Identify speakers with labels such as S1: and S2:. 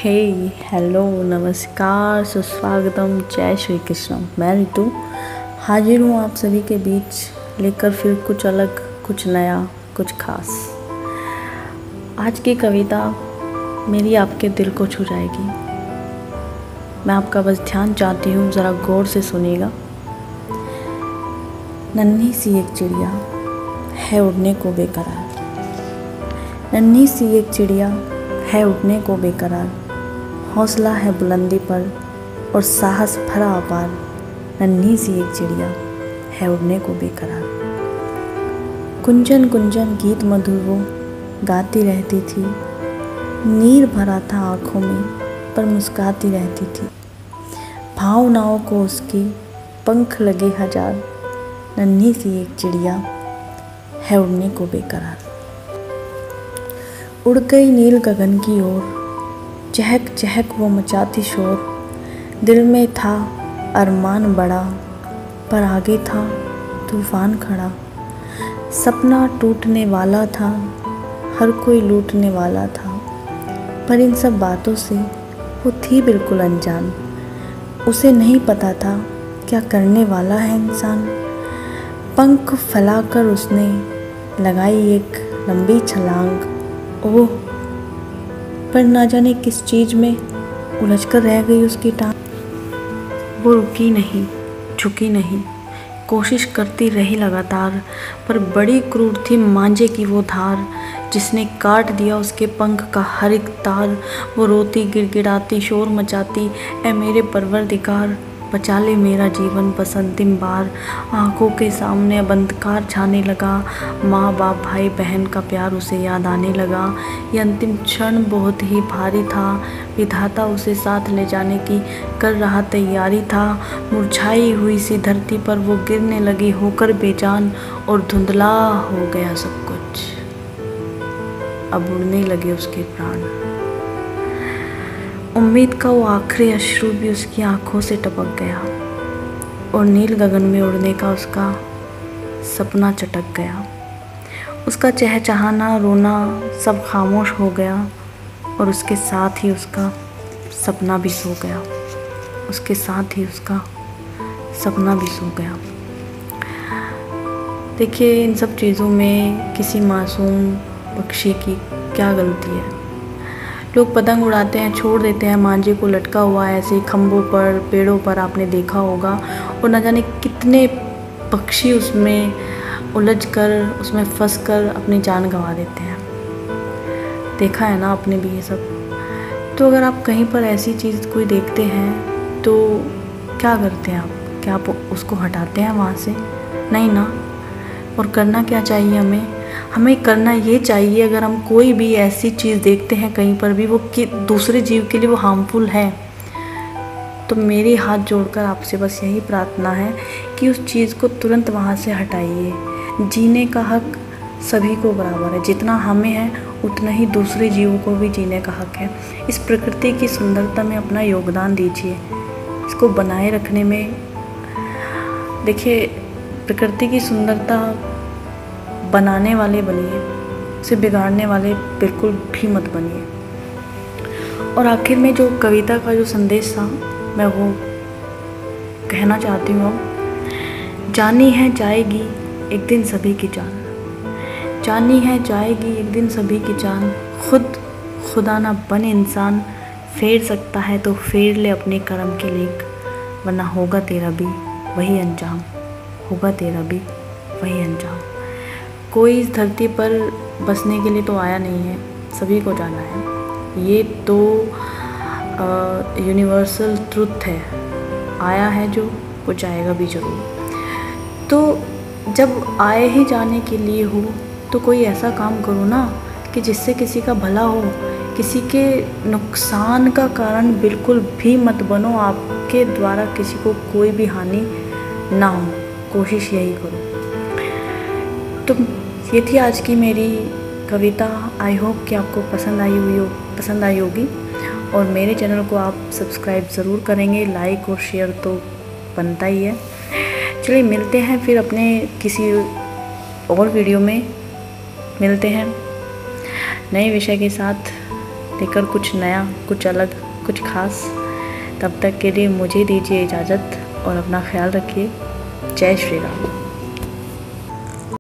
S1: हे hello नमस्कार सुस्वागतम जय श्री कृष्ण। मैं ऋतु हाजिर हूँ आप सभी के बीच लेकर फिर कुछ अलग, कुछ नया, कुछ खास। आज की कविता मेरी आपके दिल को छू जाएगी। मैं आपका बस ध्यान चाहती हूँ, ज़रा गौर से सुनिएगा। नन्ही सी एक चिड़िया है उड़ने को बेकरार, नन्ही सी एक चिड़िया है उड़ने को बेकरार, हौसला है बुलंदी पर और साहस भरा अपार। नन्ही सी एक चिड़िया है उड़ने को बेकरार। कुंजन कुंजन गीत मधुर वो गाती रहती थी, नीर भरा था आँखों में पर मुस्काती रहती थी। भावनाओं को उसकी पंख लगे हजार, नन्ही सी एक चिड़िया है उड़ने को बेकरार। उड़ गई नील गगन की ओर, चहक चहक वो मचाती शोर। दिल में था अरमान बड़ा पर आगे था तूफान खड़ा। सपना टूटने वाला था, हर कोई लूटने वाला था, पर इन सब बातों से वो थी बिल्कुल अनजान। उसे नहीं पता था क्या करने वाला है इंसान। पंख फैलाकर उसने लगाई एक लंबी छलांग। ओह, पर ना जाने किस चीज़ में उलझकर रह गई उसकी टांग। वो रुकी नहीं, झुकी नहीं, कोशिश करती रही लगातार, पर बड़ी क्रूर थी मांझे की वो धार, जिसने काट दिया उसके पंख का हर एक तार। वो रोती गिड़गिड़ाती शोर मचाती, ऐ मेरे परवरदिगार बचा ले मेरा जीवन बस अंतिम बार। आँखों के सामने अब अंधकार छाने लगा, माँ बाप भाई बहन का प्यार उसे याद आने लगा। ये अंतिम क्षण बहुत ही भारी था, विधाता उसे साथ ले जाने की कर रहा तैयारी था। मुरझाई हुई सी धरती पर वो गिरने लगी होकर बेजान, और धुंधला हो गया सब कुछ, अब उड़ने लगे उसके प्राण। उम्मीद का वो आखिरी अश्रु भी उसकी आंखों से टपक गया, और नील गगन में उड़ने का उसका सपना चटक गया। उसका चहचहाना रोना सब खामोश हो गया, और उसके साथ ही उसका सपना भी सो गया। उसके साथ ही उसका सपना भी सो गया। देखिए, इन सब चीज़ों में किसी मासूम पक्षी की क्या गलती है। लोग पतंग उड़ाते हैं, छोड़ देते हैं मांझे को लटका हुआ ऐसे खंभों पर, पेड़ों पर, आपने देखा होगा, और न जाने कितने पक्षी उसमें उलझकर, उसमें फंसकर अपनी जान गंवा देते हैं। देखा है ना आपने भी ये सब। तो अगर आप कहीं पर ऐसी चीज़ कोई देखते हैं तो क्या करते हैं आप? क्या आप उसको हटाते हैं वहाँ से? नहीं ना। और करना क्या चाहिए हमें करना ये चाहिए, अगर हम कोई भी ऐसी चीज़ देखते हैं कहीं पर भी वो कि दूसरे जीव के लिए वो हार्मफुल है, तो मेरी हाथ जोड़कर आपसे बस यही प्रार्थना है कि उस चीज़ को तुरंत वहाँ से हटाइए। जीने का हक सभी को बराबर है, जितना हमें है उतना ही दूसरे जीवों को भी जीने का हक है। इस प्रकृति की सुंदरता में अपना योगदान दीजिए, इसको बनाए रखने में। देखिए, प्रकृति की सुंदरता बनाने वाले बनिए, उसे बिगाड़ने वाले बिल्कुल भी मत बनिए। और आखिर में जो कविता का जो संदेश था, मैं वो कहना चाहती हूँ। जानी है जाएगी एक दिन सभी की जान, जानी है जाएगी एक दिन सभी की जान। खुद खुदा ना बन इंसान, फेर सकता है तो फेर ले अपने कर्म के लेख, वरना होगा तेरा भी वही अंजाम, होगा तेरा भी वही अंजाम। कोई इस धरती पर बसने के लिए तो आया नहीं है, सभी को जाना है। ये तो यूनिवर्सल ट्रुथ है। आया है जो, वो जाएगा भी ज़रूर। तो जब आए ही जाने के लिए हो तो कोई ऐसा काम करो ना कि जिससे किसी का भला हो, किसी के नुकसान का कारण बिल्कुल भी मत बनो। आपके द्वारा किसी को कोई भी हानि ना हो, कोशिश यही करो। तो ये थी आज की मेरी कविता। आई होप कि आपको पसंद आई होगी, और मेरे चैनल को आप सब्सक्राइब ज़रूर करेंगे। लाइक और शेयर तो बनता ही है। चलिए, मिलते हैं फिर अपने किसी और वीडियो में, मिलते हैं नए विषय के साथ। लेकर कुछ नया, कुछ अलग, कुछ खास। तब तक के लिए मुझे दीजिए इजाज़त और अपना ख्याल रखिए। जय श्री राम।